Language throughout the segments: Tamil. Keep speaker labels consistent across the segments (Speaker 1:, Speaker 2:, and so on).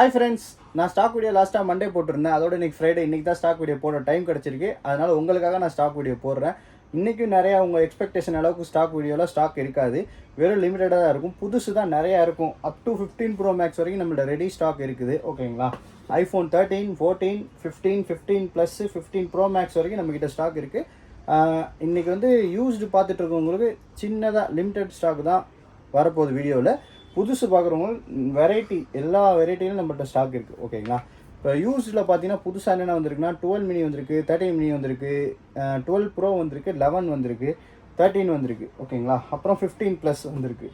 Speaker 1: ஹாய் ஃப்ரெண்ட்ஸ், நான் ஸ்டாக் வீடியோ லாஸ்ட்டாக மண்டே போட்டிருந்தேன். அதோட இன்றைக்கி ஃப்ரைடே, இன்றைக்கி தான் ஸ்டாக் வீடியோ போட டைம் கிடச்சிருக்கு. அதனால் உங்களுக்காக நான் ஸ்டாக் வீடியோ போடுறேன். இன்றைக்கும் நிறையா உங்கள் எக்ஸ்பெக்டேஷன் அளவுக்கு ஸ்டாக் வீடியோவில் ஸ்டாக் இருக்காது, வெறும் லிமிட்டடாக தான் இருக்கும். புதுசு தான் நிறையா இருக்கும். அப் டு 15 Pro Max வரைக்கும் நம்மளோட ரெடி ஸ்டாக் இருக்குது. ஓகேங்களா? iPhone 13, 14, 15, 15 ப்ளஸ் 15 Pro Max வரைக்கும் நம்மக்கிட்ட ஸ்டாக் இருக்குது. இன்றைக்கி வந்து யூஸ்டு பார்த்துட்டு இருக்கவங்களுக்கு சின்னதாக லிமிட்டட் ஸ்டாக் தான் வரப்போகுது வீடியோவில். புதுசு பார்க்குறவங்க வெரைட்டி, எல்லா வெரைட்டிலும் நம்மள்ட்ட ஸ்டாக் இருக்குது. ஓகேங்களா? இப்போ யூஸில் பார்த்தீங்கன்னா புதுசாக என்னென்ன வந்திருக்குன்னா 12 mini வந்திருக்கு, 13 mini வந்திருக்கு, 12 Pro வந்திருக்கு, 11 வந்திருக்கு, 13 வந்திருக்கு. ஓகேங்களா? அப்புறம் 15 ப்ளஸ் வந்திருக்கு.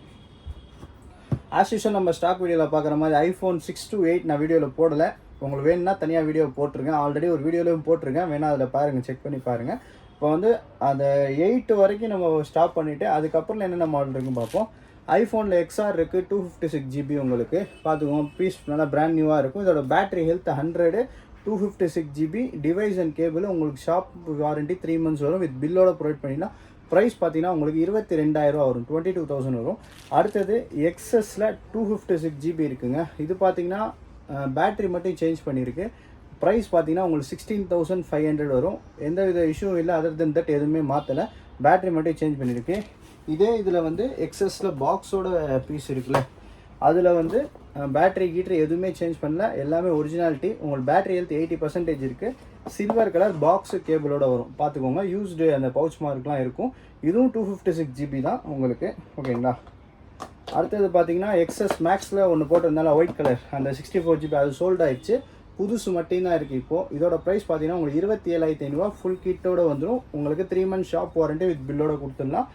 Speaker 1: ஆஸ் யூஷுவல் நம்ம ஸ்டாக் வீடியோவில் பார்க்குற மாதிரி iPhone 6 to 8 நான் வீடியோவில் போடலை. உங்களுக்கு வேணும்னா தனியாக வீடியோ போட்டிருக்கேன். ஆல்ரெடி ஒரு வீடியோலையும் போட்டிருக்கேன், வேணால் அதில் பாருங்கள், செக் பண்ணி பாருங்கள். இப்போ வந்து அந்த 8 வரைக்கும் நம்ம ஸ்டாப் பண்ணிவிட்டு அதுக்கப்புறம் என்னென்ன மாடல் இருக்குன்னு பார்ப்போம். ஐஃபோனில் XR இருக்குது, 256 GB உங்களுக்கு பார்த்துக்கோங்க. பீஸ் நல்லா பிராண்ட் நியூவாக இருக்கும். இதோட battery health 100, 256 GB, device and cable உங்களுக்கு ஷாப் வாரண்டி 3 months வரும். வித் பில்லோட ப்ரொவைட் பண்ணிங்கன்னா ப்ரைஸ் பார்த்தீங்கன்னா உங்களுக்கு 22,000 வரும், 22,000 வரும். அடுத்தது XSல 256 GB இருக்குங்க. இது பார்த்தீங்கன்னா பேட்டரி மட்டும் சேஞ்ச் பண்ணியிருக்கு. ப்ரைஸ் பார்த்தீங்கன்னா உங்களுக்கு 16,500 வரும். எந்த வித இஷ்யூ இல்லை, அதர் தென் தட் எதுவுமே மாற்றலை, பேட்டரி மட்டும் சேஞ்ச் பண்ணியிருக்கு. இதே இதில் வந்து எக்ஸஸில் பாக்ஸோட பீஸ் இருக்குல்ல, அதில் வந்து பேட்டரி கீட்டர் எதுவுமே சேஞ்ச் பண்ணல, எல்லாமே ஒரிஜினாலிட்டி. உங்களுக்கு பேட்டரி ஹெல்த் 80% இருக்குது. சில்வர் கலர் பாக்ஸு கேபிளோட வரும், பார்த்துக்கோங்க. யூஸ்டு அந்த பவுச் மார்க்லாம் இருக்கும். இதுவும் 256 GB தான் உங்களுக்கு. ஓகேங்களா? அடுத்தது பார்த்தீங்கன்னா எக்ஸஸ் மேக்ஸில் ஒன்று போட்டிருந்தால ஒயிட் கலர், அந்த 64 GB அது சோல்ட் ஆயிடுச்சு. புதுசு மட்டும்தான் இருக்குது இப்போது. இதோட ப்ரைஸ் பார்த்தீங்கன்னா உங்களுக்கு 27,500 ஃபுல் கிட்டோட வந்துடும். உங்களுக்கு 3 months ஷாப் வாரண்டி வித் பில்லோட கொடுத்துடலாம்.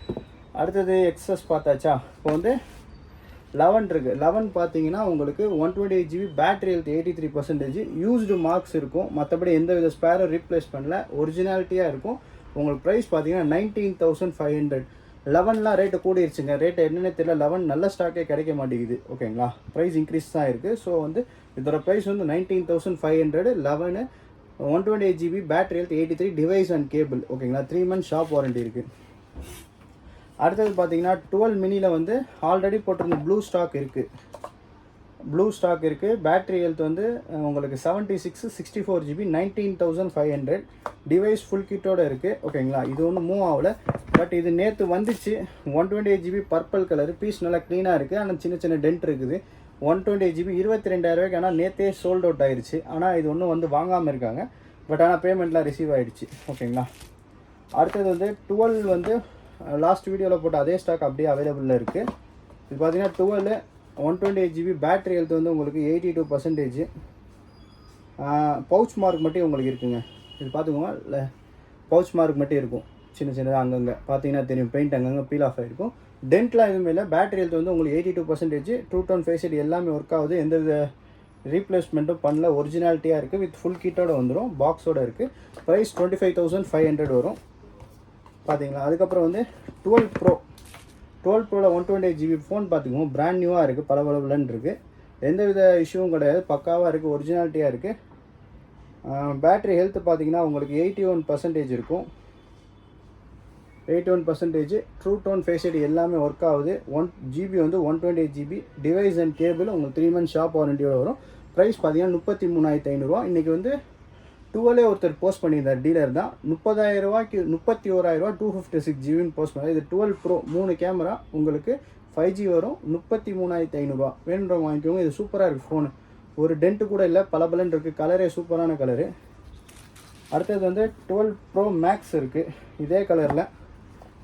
Speaker 1: அடுத்தது எக்ஸஸ் பார்த்தாச்சா? இப்போ வந்து 11 இருக்குது. 11 பார்த்தீங்கன்னா உங்களுக்கு 128 GB, battery health 83%, used marks இருக்கும். மற்றபடி எந்த வித ஸ்பேரும் ரீப்ளேஸ் பண்ணல, ஒரிஜினாலிட்டியாக இருக்கும். உங்களுக்கு ப்ரைஸ் பார்த்தீங்கன்னா 19,500. 11லாம் ரேட்டு கூடிருச்சுங்க. ரேட்டு என்னென்னு தெரியல, 11 நல்ல ஸ்டாக்கே கிடைக்க மாட்டேங்குது. ஓகேங்களா? ப்ரைஸ் இன்க்ரீஸ் தான் இருக்குது. ஸோ வந்து இதோட ப்ரைஸ் வந்து 19,500. 11, 128 GB, battery health 83, device and cable. ஓகேங்களா? 3 months ஷாப் வாரண்டி இருக்குது. அடுத்தது பார்த்தீங்கன்னா 12 மினியில் வந்து ஆல்ரெடி போட்டிருந்த ப்ளூ ஸ்டாக் இருக்குது. பேட்டரி ஹெல்த் வந்து உங்களுக்கு 76, 64 GB, 19,500. டிவைஸ் ஃபுல் கிட்டோட இருக்குது. ஓகேங்களா? இது ஒன்றும் மூவ் ஆகலை, பட் இது நேற்று வந்துச்சு. 128 GB பர்பிள் கலர், பீஸ் நல்லா க்ளீனாக இருக்குது, ஆனால் சின்ன சின்ன டென்ட் இருக்குது. 128 GB 22,000, ஆனால் நேற்றே சோல்ட் அவுட் ஆயிடுச்சு. ஆனால் இது ஒன்றும் வந்து வாங்காமல் இருக்காங்க, பட் ஆனால் பேமெண்ட்லாம் ரிசீவ் ஆகிடுச்சு. ஓகேங்களா? அடுத்தது வந்து 12 வந்து லாஸ்ட் வீடியோவில் போட்ட அதே ஸ்டாக் அப்படியே அவைலபிளில் இருக்குது. இது பார்த்தீங்கன்னா 12, 128 GB, பேட்டரி ஹெல்த் வந்து உங்களுக்கு 82%. பவுச் மார்க் மட்டும் உங்களுக்கு இருக்குங்க. இது பார்த்துக்கோங்க, இல்லை பவுச் மார்க் மட்டும் இருக்கும், சின்ன சின்னதாக அங்கங்கே பார்த்தீங்கன்னா தெரியும். பெயிண்ட் அங்கங்கே பீல் ஆஃப் ஆகிருக்கும். டென்ட்லாம் எதுவுமே இல்லை. பேட்டரி ஹெல்த் வந்து உங்களுக்கு 82%. ட்ரூ டோன் ஃபேஸ் ஐடி எல்லாமே ஒர்க் ஆகுது, எந்த வித ரீப்ளேஸ்மெண்ட்டும் பண்ணல, ஒரிஜினாலிட்டியாக இருக்குது. வித் ஃபுல் கிட்டோட வந்துடும், பாக்ஸோடு இருக்குது. ப்ரைஸ் 25,500 வரும். பார்த்தீங்களா? அதுக்கப்புறம் வந்து 12 ப்ரோவில் 128 GB ஃபோன் பார்த்துக்கோங்க. பிராண்ட் நியூவாக இருக்குது, பலபலன்னு இருக்குது, எந்த வித இஷ்யூவும் கிடையாது, பக்காவாக இருக்குது, ஒரிஜினாலிட்டியாக இருக்குது. பேட்டரி ஹெல்த் பார்த்தீங்கன்னா உங்களுக்கு 81% இருக்கும். 81%. ட்ரூ டோன் ஃபேஸ் ஐடி எல்லாமே ஒர்க் ஆகுது. 1 GB வந்து 128 GB, டிவைஸ் அண்ட் கேபிள் உங்களுக்கு 3 months ஷாப் வாரண்டியோட வரும். ப்ரைஸ் பார்த்தீங்கன்னா 33,500. இன்றைக்கி வந்து 12 ஒருத்தர் போஸ்ட் பண்ணியிருந்தார், டீலர் தான். 30,000 31,000 256 GBன்னு போஸ்ட் பண்ணார். இது 12 Pro 3 கேமரா உங்களுக்கு 5G வரும். 33,500 வேணுன்றவங்க வாங்கிக்கோங்க. இது சூப்பராக இருக்குது ஃபோனு, ஒரு டென்ட்டு கூட இல்லை, பலபலன்னு இருக்குது, கலரே சூப்பரான கலரு. அடுத்தது வந்து 12 Pro Max இருக்குது, இதே கலரில்.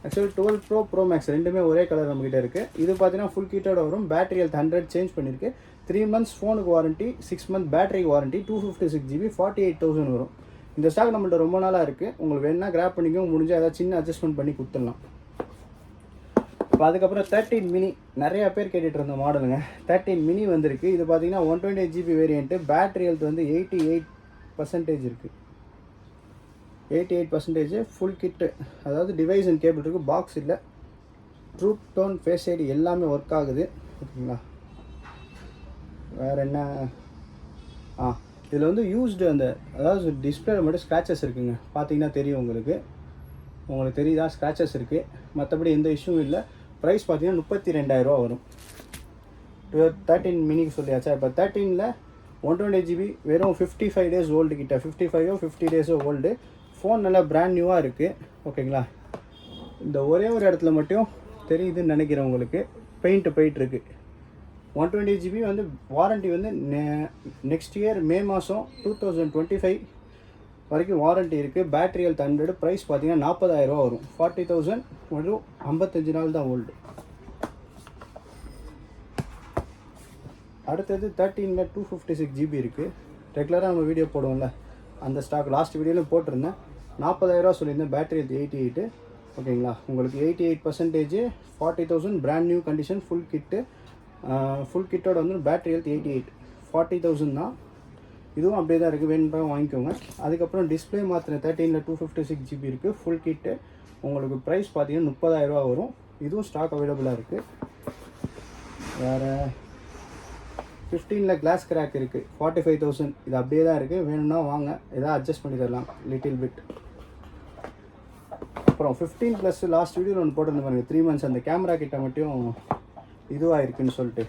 Speaker 1: ஆக்சுவலி 12 Pro Max ரெண்டுமே ஒரே கலர் நம்மகிட்ட இருக்குது. இது பார்த்தீங்கன்னா ஃபுல் கிட்டோட வரும். பேட்டரி ஹெல்த் 100 சேஞ்ச் பண்ணியிருக்கு. 3 months ஃபோனுக்கு வாரண்ட்டி, 6 months பேட்டரிக்கு வாரண்ட்டி, 256 GB, 48,000 வரும். இந்த ஸ்டாக் நம்மள்ட்ட ரொம்ப நாளாக இருக்குது. உங்களுக்கு வேணுன்னா கிராப் பண்ணிக்கோங்க, முடிஞ்சால் ஏதாவது சின்ன அட்ஜஸ்ட்மெண்ட் பண்ணி கொடுத்துடலாம். இப்போ அதுக்கப்புறம் 13 mini நிறையா பேர் கேட்டுகிட்டு இருந்த மாடலுங்க. 13 mini வந்திருக்கு. இது பார்த்தீங்கன்னா 128 GB வேரியண்ட்டு. பேட்டரி ஹெல்த் வந்து 88% இருக்குது. 88% ஃபுல் கிட்டு, அதாவது டிவைஸ் அண்ட் கேபிள் இருக்குது, பாக்ஸ் இல்லை. ட்ரூ டோன் ஃபேஸ் ஐடி எல்லாமே ஒர்க் ஆகுது. ஓகேங்களா? வேறு என்ன? இதில் வந்து யூஸ்டு அந்த, அதாவது டிஸ்பிளேல மட்டும் ஸ்க்ராச்சஸ் இருக்குங்க, பார்த்தீங்கன்னா தெரியும் உங்களுக்கு தெரியுதா? ஸ்க்ராச்சஸ் இருக்குது, மற்றபடி எந்த இஷ்யூவும் இல்லை. ப்ரைஸ் பார்த்தீங்கன்னா 32,000 வரும். 13 மினிக்கு சொல்லியாச்சா? இப்போ 13ல் 128GB வெறும் 55 டேஸ் ஓல்டு கிட்ட, 50 டேஸோ ஓல்டு. ஃபோன் நல்லா பிராண்ட் நியூவாக இருக்குது. ஓகேங்களா, இந்த ஒரே ஒரு இடத்துல மட்டும் தெரியுதுன்னு நினைக்கிறேன் உங்களுக்கு, பெயிண்ட் போயிட்டுருக்கு. 128GB வந்து வாரண்ட்டி வந்து நெக்ஸ்ட் இயர் மே மாதம் 2025 வரைக்கும் வாரண்ட்டி இருக்குது. பேட்டரி ஹெல்த் 100, ப்ரைஸ் பார்த்தீங்கன்னா 40,000 ரூபா வரும். 40,000 வரும், 55 நாள் தான் ஓல்டு. அடுத்தது 13ல் 256GB இருக்குது. ரெகுலராக நம்ம வீடியோ போடுவோம்ல, அந்த ஸ்டாக் லாஸ்ட் வீடியோவில் போட்டிருந்தேன். 40,000 ரூபா சொல்லியிருந்தேன். Battery health 88. ஓகேங்களா, உங்களுக்கு 88%, 40,000 brand new condition, full kit. Full கிட்டோட வந்து பேட்டரி ஹெல்த் 88, 40,000 தான். இதுவும் அப்படியே தான் இருக்குது, வேணும்னா வாங்கிக்கோங்க. அதுக்கப்புறம் டிஸ்பிளே மாற்றின 13ல் 256GB இருக்குது, ஃபுல் கிட்டு. உங்களுக்கு ப்ரைஸ் பார்த்தீங்கன்னா 30,000 ரூபா வரும். இதுவும் ஸ்டாக் அவைலபிளாக இருக்குது. வேறு 15ல் கிளாஸ் கிராக் இருக்குது, 45,000. இது அப்படியே தான் இருக்குது, வேணும்னா வாங்க, எதாவது அட்ஜஸ்ட் பண்ணி தரலாம் லிட்டில் பிட். அப்புறம் 15+ லாஸ்ட் வீடியோவில் ஒன்று போட்டிருந்த பாருங்க, 3 months அந்த கேமரா கிட்ட மட்டும் இதுவாக இருக்குன்னு சொல்லிட்டு,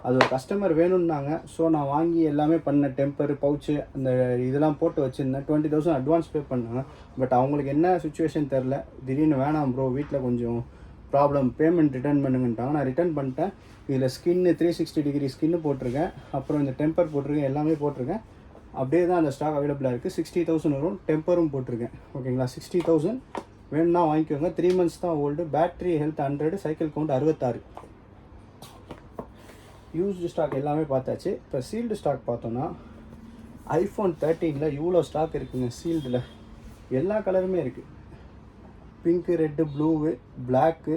Speaker 1: அது ஒரு கஸ்டமர் வேணும்னாங்க. ஸோ நான் வாங்கி எல்லாமே பண்ணேன், டெம்பர் பவுச்சு அந்த இதெல்லாம் போட்டு வச்சுருந்தேன். 20,000 அட்வான்ஸ் பே பண்ணாங்க. பட் அவங்களுக்கு என்ன சுச்சுவேஷன் தெரில, திடீர்னு வேணாம் ப்ரோ, வீட்டில் கொஞ்சம் ப்ராப்ளம், பேமெண்ட் ரிட்டர்ன் பண்ணுங்கன்ட்டாங்க. நான் ரிட்டர்ன் பண்ணிட்டேன். இதில் ஸ்கின்னு 360 டிகிரி ஸ்கின்னு போட்டிருக்கேன், அப்புறம் இந்த டெம்பர் போட்டிருக்கேன், எல்லாமே போட்டிருக்கேன். அப்படியே தான் அந்த ஸ்டாக் அவைலபிளாக இருக்குது. 60,000 வரும், டெம்பரும் போட்டிருக்கேன். ஓகேங்களா, 60,000 வேணும்னா வாங்கிக்கோங்க. 3 months தான் old. Battery health 100, cycle count 66. Used stock எல்லாமே பார்த்தாச்சு. இப்போ சீல்டு ஸ்டாக் பார்த்தோன்னா, ஐஃபோன் 13ல் இவ்வளோ ஸ்டாக் இருக்குங்க. சீல்டில் எல்லா கலருமே இருக்குது, pink, red, blue, black,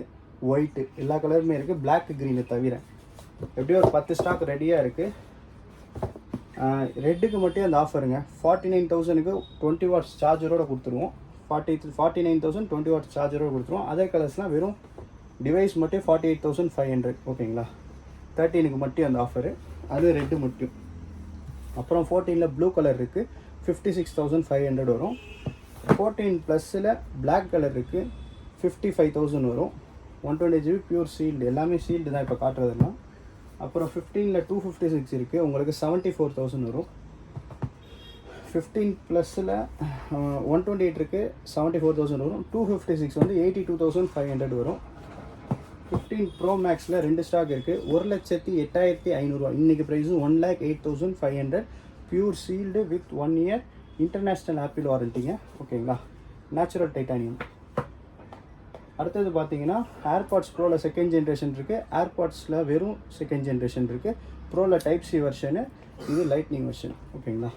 Speaker 1: white, எல்லா கலருமே இருக்குது. பிளாக் க்ரீனை தவிர எப்படியும் ஒரு 10 ஸ்டாக் ரெடியாக இருக்குது. ரெட்டுக்கு மட்டும் அந்த ஆஃபருங்க, 49,000க்கு 20 watts சார்ஜரோடு கொடுத்துருவோம். 49,000 20 watts சார்ஜரோடு கொடுத்துருவோம். அதர் கலர்ஸ்லாம் வெறும் டிவைஸ் மட்டும் 48,500. ஓகேங்களா, 13க்கு மட்டும் அந்த ஆஃபரு, அது ரெட்டு மட்டும். அப்புறம் 14ல் ப்ளூ கலர் இருக்குது, 56,500 வரும். 14+ல் பிளாக் கலர் இருக்குது, 55,000 வரும். 128GB பியூர் சீல்டு, எல்லாமே சீல்டு தான் இப்போ காட்டுறதெல்லாம். அப்புறம் 15ல் 256 இருக்குது, உங்களுக்கு 74,000 வரும். 15+ல் 128 இருக்குது, 74,000 வரும். 256 வந்து 82,500 வரும். 15 Pro Maxல 2 ஸ்டாக் இருக்குது, 1,08,500 ரூபா. இன்றைக்கி ப்ரைஸும் 1,08,500. Pure sealed with 1 year international Apple வாரண்டிங்க. ஓகேங்களா, நேச்சுரல் டைட்டானியம். அடுத்தது பார்த்தீங்கன்னா ஏர்பாட்ஸ் ப்ரோவில் 2nd generation இருக்குது, ஏர்பாட்ஸில் வெறும் 2nd generation இருக்குது. ப்ரோவில் டைப் சி வெர்ஷனு, இது லைட்னிங் வெர்ஷன். ஓகேங்களா,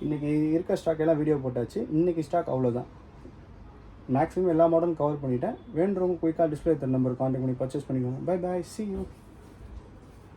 Speaker 1: இன்றைக்கி இருக்க ஸ்டாக் எல்லாம் வீடியோ போட்டாச்சு. இன்றைக்கி ஸ்டாக் அவ்வளோதான். மேக்ஸிமம் எல்லா மாடலும் கவர் பண்ணிவிட்டேன். வேண்டுறவங்க குயிக்காக டிஸ்பிளே நம்பர் கான்டாக்ட் பண்ணி பர்ச்சேஸ் பண்ணிக்கோங்க. Bye bye, see you.